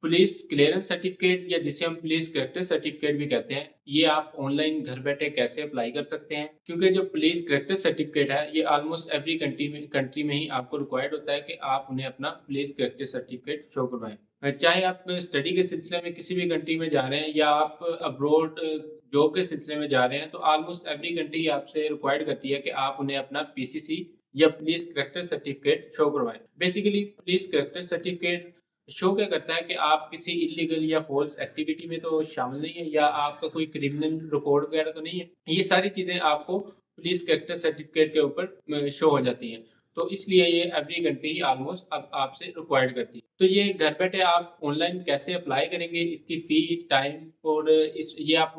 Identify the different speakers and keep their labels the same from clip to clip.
Speaker 1: Police clearance certificate या जिसे हम पुलिस कैरेक्टर सर्टिफिकेट भी कहते हैं, ये आप ऑनलाइन घर बैठे कैसे अप्लाई कर सकते हैं? क्योंकि जो पुलिस कैरेक्टर सर्टिफिकेट है, ये ऑलमोस्ट एवरी कंट्री में ही आपको रिक्वायर्ड होता है कि आप उन्हें अपना पुलिस कैरेक्टर सर्टिफिकेट शो करवाएँ। चाहे आप स्टडी के सिलसिले में किसी भी कंट्री में जा रहे हैं या आप अब्रॉड जॉब के सिलसिले में जा रहे हैं, तो ऑलमोस्ट एवरी कंट्री आपसे रिक्वायर्ड करती है कि आप उन्हें अपना पीसीसी या पुलिस कैरेक्टर सर्टिफिकेट शो करवाएँ। Basically police character certificate show क्या करता है कि आप किसी इल्लीगल या फ़ॉल्स एक्टिविटी में तो शामिल नहीं है या आपका कोई क्रिमिनल रिकॉर्ड वगैरह तो नहीं है। ये सारी चीज़ें आपको पुलिस कैरेक्टर सर्टिफिकेट के ऊपर शो हो जाती हैं। तो इसलिए ये एवरी कंट्री ऑलमोस्ट अब आपसे रिक्वायर्ड करती है। तो ये घर बैठे आप ऑनलाइन कैसे अप्लाई करेंगे, इसकी फ़ी, टाइम और इस ये आप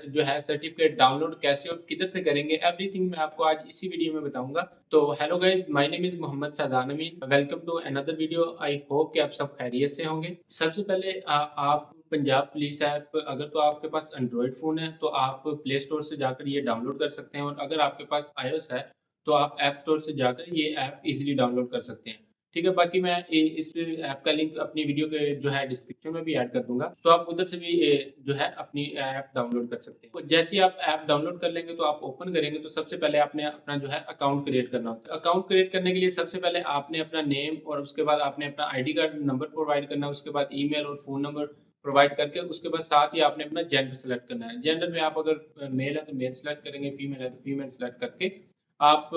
Speaker 1: जो है सर्टिफिकेट डाउनलोड कैसे और किधर से करेंगे, एवरीथिंग मैं आपको आज इसी वीडियो में बताऊँगा। तो hello guys, my name is Mohammad Faizan Amin. Welcome to another video. I hope कि आप सब खैरियत से होंगे। सबसे पहले आप पंजाब पुलिस ऐप, अगर तो आपके पास एंड्रॉयड फ़ोन है, तो आप प्ले स्टोर से जाकर ये डाउनलोड कर सकते हैं और अगर आपके पास आईओएस है, तो आप ऐप स्टोर से जाकर ये ऐप ईज़िली डाउनलोड कर सकते हैं। ठीक है, बाकी मैं इस ऐप का लिंक अपनी वीडियो के जो है डिस्क्रिप्शन में भी ऐड कर दूँगा, तो आप उधर से भी जो है अपनी ऐप डाउनलोड कर सकते हैं। तो जैसे ही आप ऐप डाउनलोड कर लेंगे तो आप ओपन करेंगे तो सबसे पहले आपने अपना जो है अकाउंट क्रिएट करना होता है। अकाउंट क्रिएट करने के लिए सबसे पहले आपने अपना नेम और उसके बाद आपने अपना आईडी कार्ड नंबर प्रोवाइड करना है, उसके बाद ईमेल और फ़ोन नंबर प्रोवाइड करके उसके बाद साथ ही आपने अपना जेंडर सेलेक्ट करना है। जेंडर में आप अगर मेल है तो मेल सेलेक्ट करेंगे, फीमेल है तो फीमेल सेलेक्ट करके आप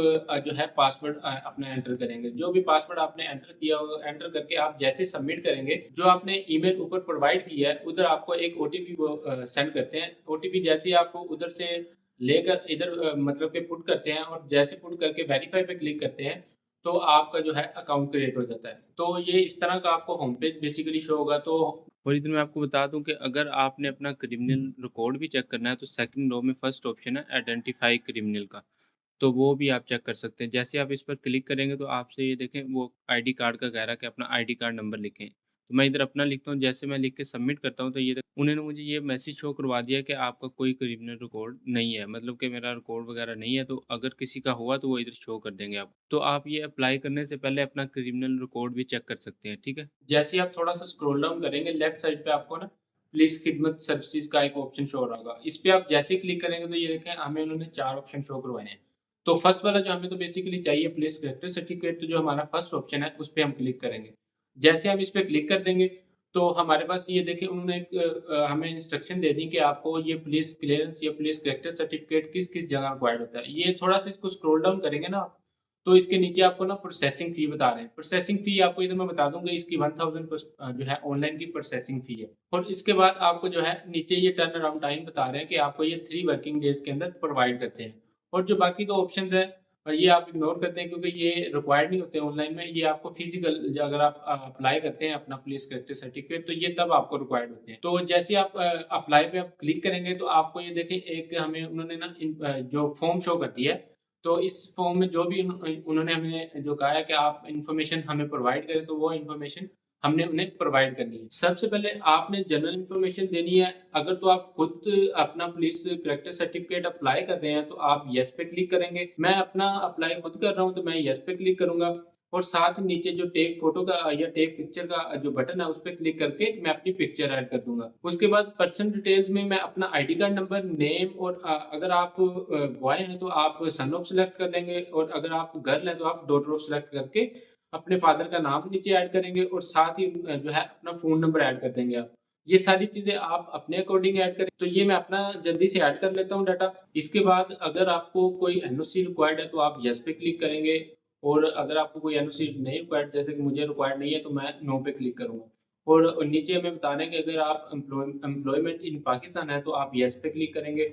Speaker 1: जो है पासवर्ड अपना एंटर करेंगे। जो भी पासवर्ड आपने एंटर किया हो, एंटर करके आप जैसे सबमिट करेंगे, जो आपने ईमेल ऊपर प्रोवाइड किया है, उधर आपको एक ओटीपी वो सेंड करते हैं। ओटीपी जैसे ही आप उधर से लेकर इधर मतलब कि पुट करते हैं और जैसे पुट करके वेरीफाई पे क्लिक करते हैं, तो आपका जो है अकाउंट क्रिएट हो जाता है। तो ये इस तरह का आपको होम पेज बेसिकली शो होगा। तो और इधर मैं आपको बता दूँ कि अगर आपने अपना क्रिमिनल रिकॉर्ड भी चेक करना है, तो सेकंड रो में फर्स्ट ऑप्शन है आइडेंटिफाई क्रिमिनल का। तो वो भी आप चेक कर सकते हैं। जैसे आप इस पर क्लिक करेंगे तो आपसे ये देखें वो आईडी कार्ड का कह रहा है कि अपना आईडी कार्ड नंबर लिखें। तो मैं इधर अपना लिखता हूँ, जैसे मैं लिख के सबमिट करता हूँ तो ये उन्होंने मुझे ये मैसेज शो करवा दिया कि आपका कोई क्रिमिनल रिकॉर्ड नहीं है, मतलब कि मेरा रिकॉर्ड वगैरह नहीं है, तो अगर किसी का हुआ तो वो इधर शो कर देंगे आप। तो आप ये अप्लाई करने से पहले अपना क्रिमिनल रिकॉर्ड भी चेक कर सकते हैं, ठीक है? जैसे ही आप थोड़ा-सा स्क्रॉल डाउन करेंगे लेफ्ट साइड पे आपको ना पुलिस खिदमत सर्विसेज़ का एक ऑप्शन शो हो रहा होगा। इस पे आप जैसे ही क्लिक करेंगे तो ये देखें हमें उन्होंने 4 ऑप्शन शो करवाए हैं। तो फर्स्ट वाला जो हमें तो बेसिकली चाहिए पुलिस कैरेक्टर सर्टिफिकेट, तो जो हमारा फर्स्ट ऑप्शन है उस पे हम क्लिक करेंगे। जैसे हम इस पे क्लिक कर देंगे तो हमारे पास ये देखिए उन्होंने एक हमें इंस्ट्रक्शन दे दी कि आपको ये पुलिस क्लीयरेंस या पुलिस कैरेक्टर सर्टिफिकेट किस-किस जगह रिक्वायर्ड होता है। ये थोड़ा-सा इसको स्क्रॉल डाउन करेंगे ना आप, तो इसके नीचे आपको ना प्रोसेसिंग फी बता रहे हैं। प्रोसेसिंग फी आपको इधर मैं बता दूँगा, इसकी 1000 जो है ऑनलाइन की प्रोसेसिंग फी है। और इसके बाद आपको जो है नीचे ये टर्न अराउंड टाइम बता रहे हैं कि आपको ये 3 वर्किंग डेज़ के अंदर प्रोवाइड करते हैं। और जो बाकी 2 ऑप्शंस हैं ये आप इग्नोर करते हैं क्योंकि ये रिक्वायर्ड नहीं होते ऑनलाइन में। ये आपको फिज़िकल अगर आप अप्लाई करते हैं अपना पुलिस कैरेक्टर सर्टिफिकेट, तो ये तब आपको रिक्वायर्ड होते हैं। तो जैसे ही आप अप्लाई पे आप क्लिक करेंगे तो आपको ये देखें एक हमें उन्होंने ना जो फॉर्म शो कर दिया है। तो इस फॉर्म में जो भी उन्होंने हमें जो कहा है कि आप इन्फॉर्मेशन हमें प्रोवाइड करें, तो वो इन्फॉर्मेशन हमने उन्हें प्रोवाइड करनी है। सबसे पहले आपने जनरल इन्फॉर्मेशन देनी है। अगर तो आप खुद अपना पुलिस कैरेक्टर सर्टिफिकेट अप्लाई कर रहे हैं, तो आप येस पे क्लिक करेंगे। मैं अपना अप्लाई खुद कर रहा हूँ, तो मैं येस पे क्लिक करूँगा और साथ ही नीचे जो टेक फोटो का या टेक पिक्चर का जो बटन है, उस पे क्लिक करके मैं अपनी पिक्चर ऐड कर दूँगा। उसके बाद पर्सन डिटेल्स में मैं अपना आईडी कार्ड नंबर, नेम और अगर आप बॉय हैं, तो आप सन ऑफ सेलेक्ट कर लेंगे और अगर आप गर्ल हैं, तो आप डॉटर ऑफ सेलेक्ट करके अपने फादर का नाम नीचे ऐड करेंगे और साथ ही जो है अपना फ़ोन नंबर ऐड कर देंगे आप। ये सारी चीज़ें आप अपने अकॉर्डिंग ऐड करें। तो ये मैं अपना जल्दी से ऐड कर लेता हूँ डाटा। इसके बाद अगर आपको कोई एनओसी रिक्वायर्ड है तो आप येस पे क्लिक करेंगे और अगर आपको कोई एनओसी नहीं रिक्वायर्ड, जैसे कि मुझे रिक्वायर्ड नहीं है, तो मैं नो पे क्लिक करूँगा। और नीचे हमें बता रहे हैं कि अगर आप एम्प्लॉयमेंट इन पाकिस्तान है तो आप येस पे क्लिक करेंगे।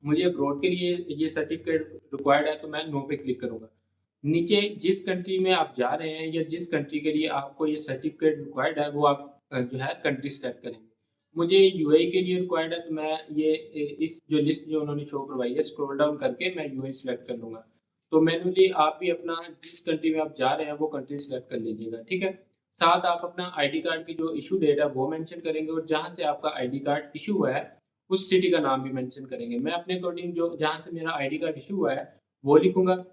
Speaker 1: मुझे अब्रॉड के लिए ये सर्टिफ़िकेट रिक्वायर्ड है तो मैं नो पे क्लिक करूँगा। नीचे जिस कंट्री में आप जा रहे हैं या जिस कंट्री के लिए आपको ये सर्टिफ़िकेट रिक्वायर्ड है, वो आप जो है कंट्री सेलेक्ट करेंगे। मुझे यूएई के लिए रिक्वायर्ड है तो मैं ये इस जो लिस्ट जो उन्होंने शो करवाई है, स्क्रॉल डाउन करके मैं यूएई सेलेक्ट कर लूँगा। तो मैन्युअली आप भी अपना जिस कंट्री में आप जा रहे हैं वो कंट्री सेलेक्ट कर लीजिएगा, ठीक है? साथ आप अपना आईडी कार्ड की जो इश्यू डेट है वो मेंशन करेंगे और जहाँ से आपका आईडी कार्ड इश्यू हुआ है, उस सिटी का नाम भी मेंशन करेंगे। मैं अपने अकॉर्डिंग जो जहाँ से मेरा आईडी कार्ड इश्यू हुआ है, वो लिखूँगा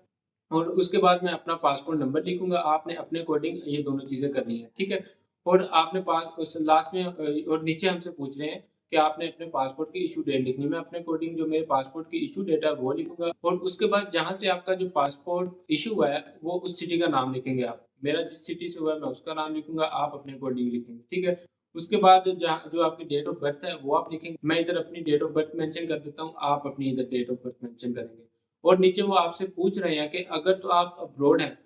Speaker 1: और उसके बाद मैं अपना पासपोर्ट नंबर लिखूँगा। आपने अपने अकॉर्डिंग ये दोनों चीज़ें करनी है, ठीक है? और आपने पास उस लास्ट में और नीचे हमसे पूछ रहे हैं कि आपने अपने पासपोर्ट की इश्यू डेट लिखनी है। मैं अपने अकॉर्डिंग जो मेरे पासपोर्ट की इश्यू डेट है वो लिखूँगा और उसके बाद जहाँ से आपका जो पासपोर्ट इश्यू हुआ है, वो उस सिटी का नाम लिखेंगे आप। मेरा जिस सिटी से हुआ है मैं उसका नाम लिखूँगा, आप अपने अकॉर्डिंग लिखेंगे, ठीक है? उसके बाद जहाँ जो आपकी डेट ऑफ बर्थ है वो आप लिखेंगे। मैं इधर अपनी डेट ऑफ बर्थ मेंशन कर देता हूँ, आप अपनी इधर डेट ऑफ बर्थ मेंशन करेंगे। और नीचे वो आपसे पूछ रहे हैं कि अगर तो आप अब्रॉड हैं,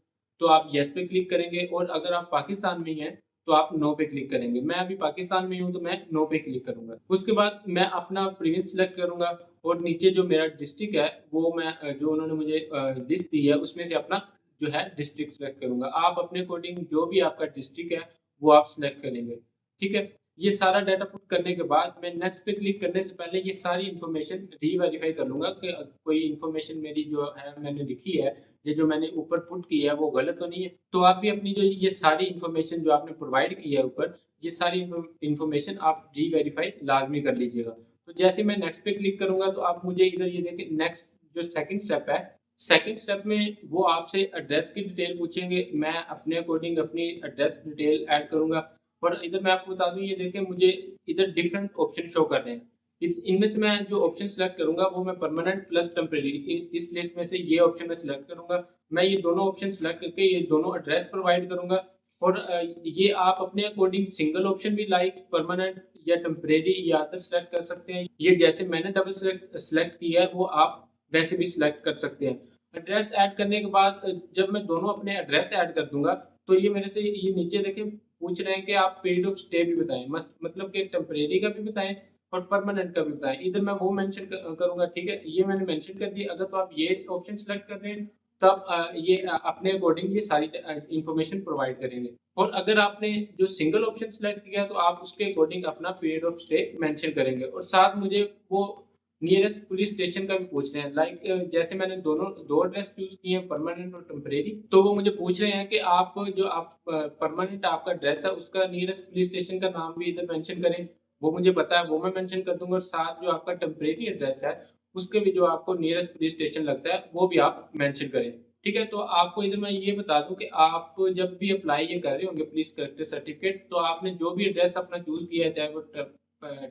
Speaker 1: तो आप येस पे क्लिक करेंगे और अगर आप पाकिस्तान में ही हैं, तो आप नो पे क्लिक करेंगे। मैं अभी पाकिस्तान में ही हूँ, तो मैं नो पे क्लिक करूँगा। उसके बाद मैं अपना प्रोविंस सेलेक्ट करूँगा और नीचे जो मेरा डिस्ट्रिक्ट है, वो मैं जो उन्होंने मुझे लिस्ट दी है, उसमें से अपना जो है डिस्ट्रिक्ट सेलेक्ट करूँगा। आप अपने अकॉर्डिंग जो भी आपका डिस्ट्रिक्ट है, वो आप सेलेक्ट करेंगे, ठीक है? ये सारा डाटा पुट करने के बाद मैं नेक्स्ट पे क्लिक करने से पहले ये सारी इन्फॉर्मेशन री-वेरीफ़ाई कर लूँगा कि कोई इन्फॉर्मेशन मेरी जो है मैंने लिखी है, ये जो मैंने ऊपर पुट की है वो गलत तो नहीं है। तो आप भी अपनी जो ये सारी इन्फॉर्मेशन जो आपने प्रोवाइड की है ऊपर, ये सारी इन्फॉर्मेशन आप री-वेरीफ़ाई लाज़मी कर लीजिएगा। तो जैसे मैं नेक्स्ट पे क्लिक करूँगा तो आप मुझे इधर ये देखिए नेक्स्ट जो सेकंड स्टेप है, सेकंड स्टेप में वो आपसे एड्रेस की डिटेल पूछेंगे। मैं अपने अकॉर्डिंग अपनी एड्रेस डिटेल ऐड करूँगा और इधर मैं आपको बता दूँ ये देखिए मुझे इधर डिफरेंट ऑप्शन शो कर रहे हैं। इस इनमें से मैं जो ऑप्शन सेलेक्ट करूँगा वो मैं परमानेंट प्लस टेम्परेरी इस लिस्ट में से ये ऑप्शन मैं सेलेक्ट करूँगा। मैं ये दोनों ऑप्शन सेलेक्ट करके ये दोनों एड्रेस प्रोवाइड करूँगा और ये आप अपने अकॉर्डिंग सिंगल ऑप्शन भी लाइक परमानेंट या टेम्परेरी या अदर सेलेक्ट कर सकते हैं। ये जैसे मैंने डबल सेलेक्ट सेलेक्ट किया है वो आप वैसे भी सेलेक्ट कर सकते हैं। एड्रेस ऐड करने के बाद जब मैं दोनों अपने एड्रेस ऐड कर दूँगा, तो ये मेरे से ये नीचे देखिए पूछ रहे हैं कि आप पीरियड ऑफ स्टे भी बताएँ। मतलब कि टेम्परेरी का भी बताएँ और परमानेंट का भी बताएँ। इधर मैं वो मेंशन करूँगा, ठीक है? ये मैंने मेंशन कर दिया। अगर तो आप ये ऑप्शन सेलेक्ट कर रहे हैं, तब ये अपने अकॉर्डिंग ये सारी इन्फॉर्मेशन प्रोवाइड करेंगे। और अगर आपने जो सिंगल ऑप्शन सेलेक्ट किया, तो आप उसके अकॉर्डिंग अपना पीरियड ऑफ स्टे मेंशन करेंगे और साथ मुझे वो नियरेस्ट पुलिस स्टेशन का भी पूछ रहे हैं। लाइक जैसे मैंने दोनों 2 एड्रेस चूज़ किए हैं परमानेंट और टेम्परेरी, तो वो मुझे पूछ रहे हैं कि आप जो आप परमानेंट आपका एड्रेस है उसका नियरेस्ट पुलिस स्टेशन का नाम भी इधर मेंशन करें। वो मुझे पता है, वो मैं मेंशन कर दूँगा और साथ जो आपका टेम्परेरी एड्रेस है, उसके भी जो आपको नियरेस्ट पुलिस स्टेशन लगता है, वो भी आप मेंशन करें। ठीक है? तो आपको इधर मैं ये बता दूँ कि आप जब भी अप्लाई ये कर रहे होंगे पुलिस कैरेक्टर सर्टिफिकेट, तो आपने जो भी एड्रेस अपना चूज़ किया है, चाहे वो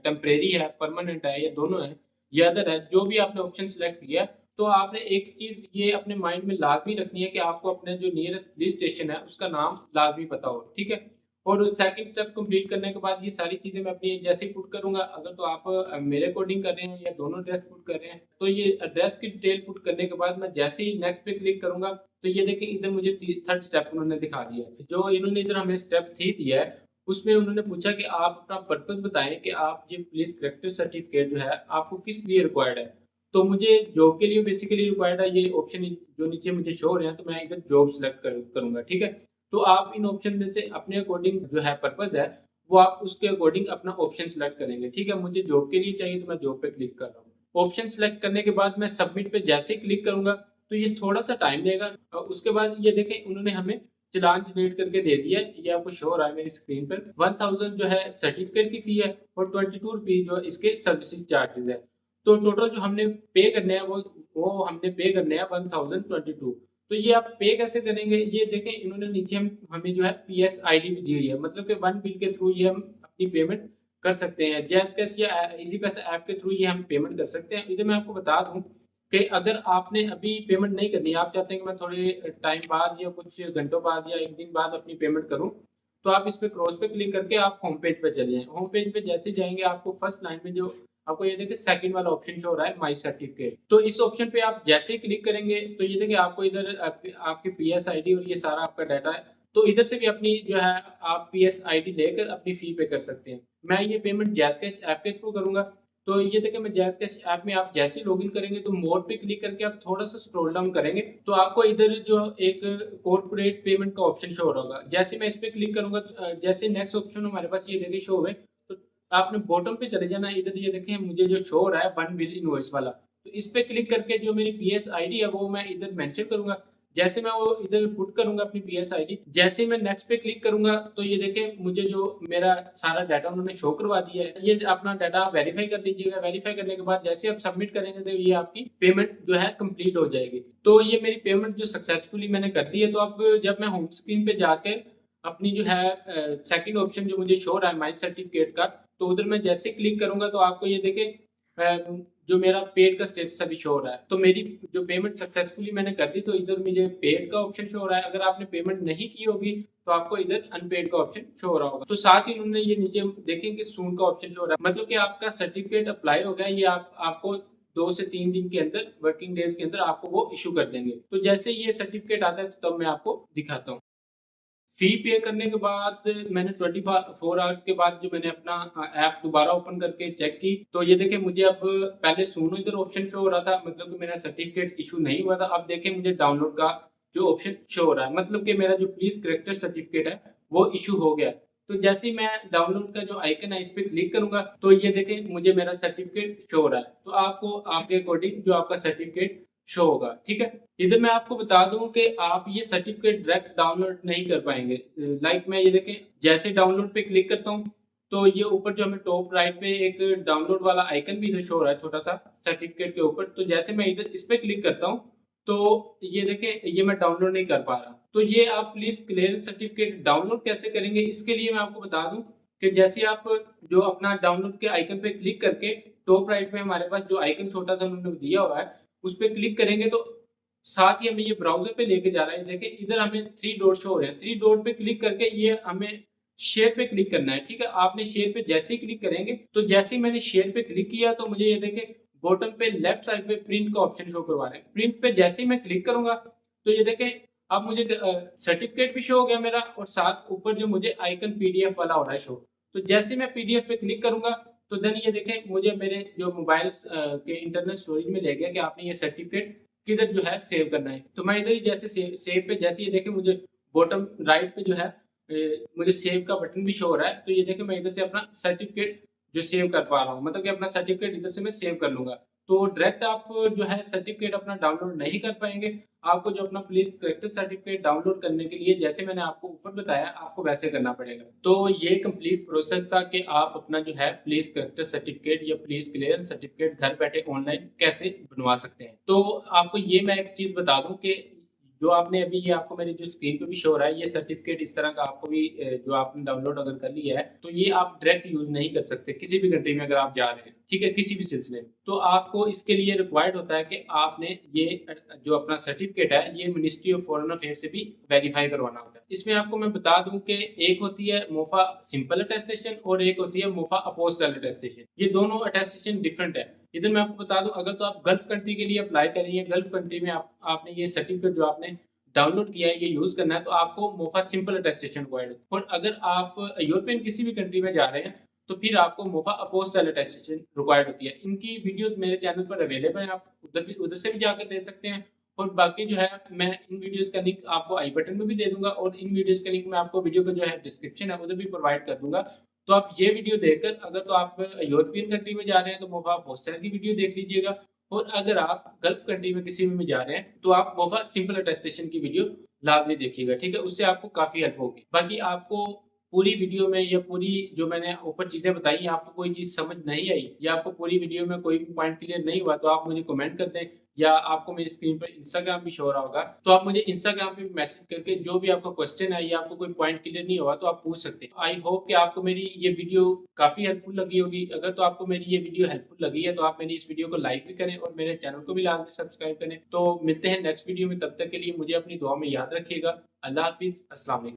Speaker 1: टेम्परेरी है, परमानेंट है या दोनों है, या अदर है, जो भी आपने ऑप्शन सेलेक्ट किया, तो आपने एक चीज़ ये अपने माइंड में लाज़मी रखनी है कि आपको अपने जो नियरेस्ट पुलिस स्टेशन है, उसका नाम लाज़मी पता हो, ठीक है? और सेकंड स्टेप कंप्लीट करने के बाद ये सारी चीज़ें मैं अपनी जैसे ही पुट करूँगा, अगर तो आप मेरे अकॉर्डिंग कर रहे हैं या दोनों एड्रेस पुट कर रहे हैं, तो ये एड्रेस की डिटेल पुट करने के बाद मैं जैसे ही नेक्स्ट पे क्लिक करूँगा, तो ये देखिए इधर मुझे ती थर्ड स्टेप उन्होंने दिखा दिया है। जो इन्होंने इधर हमें स्टेप 3 दिया है, उसमें उन्होंने पूछा कि आप अपना पर्पज़ बताएँ कि आप ये पुलिस कैरेक्टर सर्टिफिकेट जो है, आपको किस लिए रिक्वायर्ड है? तो मुझे जॉब के लिए बेसिकली रिक्वायर्ड है, ये ऑप्शन जो नीचे मुझे शो हो रहे हैं, तो मैं इधर जॉब सेलेक्ट करूँगा, ठीक है? तो आप इन ऑप्शन में से अपने अकॉर्डिंग जो है पर्पज़ है, वो आप उसके अकॉर्डिंग अपना ऑप्शन सेलेक्ट करेंगे, ठीक है? मुझे जॉब के लिए चाहिए, तो मैं जॉब पे क्लिक कर रहा हूँ। ऑप्शन सेलेक्ट करने के बाद मैं सबमिट पे जैसे ही क्लिक करूँगा, तो ये थोड़ा-सा टाइम लेगा। उसके बाद ये देखें उन्होंने हमें चालान जनरेट करके दे दिया है, ये आपको शो हो रहा है मेरी स्क्रीन पर। 1000 जो है सर्टिफिकेट की फ़ी है और 22 रुपीज़ जो इसके सर्विसेज़ चार्जेज़ है। तो टोटल जो हमने पे करने हैं वो हमने पे करने हैं 1022। तो ये आप पे कैसे करेंगे? ये देखें इन्होंने नीचे हमें जो है पीएस आईडी भी दी हुई है, मतलब कि वन बिल के थ्रू ये हम अपनी पेमेंट कर सकते हैं। जैज़ कैश या ईज़ी पैसा ऐप के थ्रू ये हम पेमेंट कर सकते हैं। इधर मैं आपको बता दूँ कि अगर आपने अभी पेमेंट नहीं करनी है, आप चाहते हैं कि मैं थोड़े टाइम बाद या कुछ घंटों बाद या 1 दिन बाद अपनी पेमेंट करूँ, तो आप इस पे क्रॉस पे क्लिक करके आप होम पेज पे चले जाएँ। होम पेज पे जैसे ही जाएँगे, आपको फर्स्ट लाइन में जो आपको ये देखिए सेकंड वाला ऑप्शन शो हो रहा है माय सर्टिफिकेट। तो इस ऑप्शन पे आप जैसे ही क्लिक करेंगे, तो ये देखिए आपको इधर आपकी पीएस आईडी और ये सारा आपका डाटा है। तो इधर से भी अपनी जो है आप पीएस आईडी लेकर अपनी फ़ी पे कर सकते हैं। मैं ये पेमेंट जैज़ कैश ऐप के थ्रू करूँगा। तो ये देखिए मैं जैज़ कैश ऐप में आप जैसे ही लॉगिन करेंगे, तो मोर पे क्लिक करके आप थोड़ा-सा स्क्रॉल डाउन करेंगे, तो आपको इधर जो एक कॉर्पोरेट पेमेंट का ऑप्शन शो हो रहा होगा। जैसे ही मैं इस पे क्लिक करूँगा, तो जैसे नेक्स्ट ऑप्शन हमारे पास ये देखिए शो हुए, तो आपने बॉटम पे चले जाना है। इधर ये देखें मुझे जो शो हो रहा है वन बिल इनवॉइस वाला, तो इस पे क्लिक करके जो मेरी पीएस आईडी है वो मैं इधर मेंशन करूँगा। जैसे मैं वो इधर पुट करूँगा अपनी पीएस आईडी, जैसे ही मैं नेक्स्ट पे क्लिक करूँगा, तो ये देखें मुझे जो मेरा सारा डाटा उन्होंने शो करवा दिया है। ये अपना डाटा वेरीफाई कर लीजिएगा। वेरीफाई करने के बाद जैसे आप सबमिट करेंगे, तो ये आपकी पेमेंट जो है कंप्लीट हो जाएगी। तो ये मेरी पेमेंट जो सक्सेसफुली मैंने कर दी है, तो अब जब मैं होम स्क्रीन पे जाके अपनी जो है सेकंड ऑप्शन जो मुझे शो हो रहा है माई सर्टिफिकेट का, तो उधर मैं जैसे क्लिक करूँगा तो आपको ये देखिए जो मेरा पेड का स्टेटस अभी शो हो रहा है। तो मेरी जो पेमेंट सक्सेसफुली मैंने कर दी, तो इधर मुझे पेड का ऑप्शन शो हो रहा है। अगर आपने पेमेंट नहीं की होगी तो आपको इधर अनपेड का ऑप्शन शो हो रहा होगा। तो साथ ही उन्होंने ये नीचे देखें कि सून का ऑप्शन शो हो रहा है, मतलब कि आपका सर्टिफिकेट अप्लाई हो गया। ये आपको 2 से 3 दिन के अंदर, वर्किंग डेज के अंदर आपको वो इश्यू कर देंगे। तो जैसे ये सर्टिफिकेट आता है तो तब मैं आपको दिखाता हूँ। फी पे करने के बाद मैंने 24 आवर्स के बाद जो मैंने अपना ऐप दोबारा ओपन करके चेक की, तो ये देखिए मुझे अब पहले सुनो इधर ऑप्शन शो हो रहा था, मतलब कि मेरा सर्टिफिकेट इश्यू नहीं हुआ था। अब देखिए मुझे डाउनलोड का जो ऑप्शन शो हो रहा है, मतलब कि मेरा जो पुलिस कैरेक्टर सर्टिफिकेट है वो इश्यू हो गया। तो जैसे ही मैं डाउनलोड का जो आइकन है इस पे क्लिक करूंगा तो ये देखिए मुझे मेरा सर्टिफिकेट शो हो रहा है। तो आपको आपके अकॉर्डिंग जो आपका सर्टिफिकेट शो होगा, ठीक है। इधर मैं आपको बता दूं कि आप ये सर्टिफिकेट डायरेक्ट डाउनलोड नहीं कर पाएंगे। लाइक मैं ये देखें जैसे डाउनलोड पे क्लिक करता हूं तो ये ऊपर जो हमें टॉप राइट पे एक डाउनलोड वाला आइकन भी इधर शो हो रहा है छोटा सा सर्टिफिकेट के ऊपर। तो जैसे मैं इधर इस पे क्लिक करता हूं तो ये देखें ये मैं डाउनलोड नहीं कर पा रहा। तो ये आप प्लीज क्लियरेंस सर्टिफिकेट डाउनलोड कैसे करेंगे, इसके लिए मैं आपको बता दूं कि जैसे आप जो अपना डाउनलोड के आइकन पे क्लिक करके टॉप राइट में हमारे पास जो आइकन छोटा सा उन्होंने दिया हुआ है उस पे क्लिक करेंगे तो साथ ही हमें ये ब्राउज़र पे लेके जा रहा है। देखिए इधर हमें 3 डॉट शो हो रहे हैं। 3 डॉट पे क्लिक करके ये हमें शेयर पे क्लिक करना है, ठीक है? आपने शेयर पे जैसे ही क्लिक करेंगे, तो जैसे ही मैंने शेयर पे क्लिक किया तो मुझे ये देखिए बॉटम पे लेफ्ट साइड पे प्रिंट का ऑप्शन शो करवा रहा है। प्रिंट पे जैसे ही मैं क्लिक करूँगा, तो ये देखें अब मुझे सर्टिफ़िकेट भी शो हो गया मेरा और साथ ऊपर जो मुझे आइकन पीडीएफ वाला हो रहा है शो। तो जैसे ही मैं पीडीएफ पे क्लिक करूँगा, तो देन ये देखें मुझे मेरे जो मोबाइल्स के इंटरनल स्टोरेज में ले गया कि आपने ये सर्टिफ़िकेट किधर जो है सेव करना है। तो मैं इधर ही जैसे सेव पे जैसे ये देखें मुझे बॉटम राइट पे जो है मुझे सेव का बटन भी शो हो रहा है। तो ये देखें मैं इधर से अपना सर्टिफ़िकेट जो सेव कर पा रहा हूँ, मतलब कि अपना सर्टिफ़िकेट इधर से मैं सेव कर लूँगा। तो डायरेक्ट आप जो है सर्टिफ़िकेट अपना डाउनलोड नहीं कर पाएँगे। आपको जो अपना पुलिस कैरेक्टर सर्टिफ़िकेट डाउनलोड करने के लिए जैसे मैंने आपको ऊपर बताया, आपको वैसे करना पड़ेगा। तो ये कंप्लीट प्रोसेस था कि आप अपना जो है पुलिस कैरेक्टर सर्टिफ़िकेट या पुलिस क्लियरेंस सर्टिफ़िकेट घर बैठे ऑनलाइन कैसे बनवा सकते हैं। तो आपको ये मैं एक चीज़ बता दूँ कि जो आपने अभी ये आपको मेरी जो स्क्रीन पे भी शो हो रहा है, ये सर्टिफ़िकेट इस तरह का आपको भी जो आपने डाउनलोड अगर कर लिया है, तो ये आप डायरेक्ट यूज़ नहीं कर सकते किसी भी कंट्री में अगर आप जा रहे हैं, ठीक है? किसी भी सिलसिले में। तो आपको इसके लिए रिक्वायर्ड होता है कि आपने ये जो अपना सर्टिफ़िकेट है, ये मिनिस्ट्री ऑफ फॉरेन अफेयर्स से भी वेरीफ़ाई करवाना होता है। इसमें आपको मैं बता दूँ कि एक होती है मोफा सिंपल अटेस्टेशन और एक होती है मोफा अपोस्टल अटेस्टेशन। ये दोनों अटेस्टेशन डिफरेंट है। इधर मैं आपको बता दूँ अगर तो आप गल्फ कंट्री के लिए अप्लाई कर रही हैं, गल्फ कंट्री में आपने ये सर्टिफ़िकेट जो आपने डाउनलोड किया है, ये यूज़ करना है, तो आपको मोफा सिंपल अटेस्टेशन रिक्वायर्ड है। और अगर आप यूरोपियन किसी भी कंट्री में जा रहे हैं, तो फिर आपको मोफा अपोस्टल अटेस्टेशन रिक्वायर्ड होती है। इनकी वीडियोज़ मेरे चैनल पर अवेलेबल है, आप उधर से भी जाकर देख सकते हैं। और बाकी जो है मैं इन वीडियोज़ का लिंक आपको आई बटन में भी दे दूँगा और इन वीडियोज़ का लिंक मैं आपको वीडियो का जो है डिस्क्रिप्शन है उधर भी प्रोवाइड कर दूँगा। तो आप ये वीडियो देखकर अगर तो आप यूरोपियन कंट्री में जा रहे हैं तो मोफा अपोस्टल की वीडियो देख लीजिएगा और अगर आप गल्फ कंट्री में किसी में जा रहे हैं तो आप मोफा सिंपल अटेस्टेशन की वीडियो लाजमी देखिएगा, ठीक है? उससे आपको काफ़ी हेल्प होगी। बाकी आपको पूरी वीडियो में या पूरी जो मैंने ऊपर चीज़ें बताई हैं, आपको कोई चीज़ समझ नहीं आई या आपको पूरी वीडियो में कोई भी पॉइंट क्लियर नहीं हुआ, तो आप मुझे कमेंट कर दें या आपको मेरी स्क्रीन पर इंस्टाग्राम भी शो हो रहा होगा, तो आप मुझे इंस्टाग्राम पे मैसेज करके जो भी आपका क्वेश्चन है या आपको कोई पॉइंट क्लियर नहीं हुआ, तो आप पूछ सकते हैं। आई होप कि आपको मेरी ये वीडियो काफ़ी हेल्पफुल लगी होगी। अगर तो आपको मेरी ये वीडियो हेल्पफुल लगी है, तो आप मेरी इस वीडियो को लाइक भी करें और मेरे चैनल को भी लाजमी सब्सक्राइब करें। तो मिलते हैं नेक्स्ट वीडियो में, तब तक के लिए मुझे अपनी दुआ में याद रखिएगा। अल्लाह हाफ़िज़, अस्सलाम वालेकुम।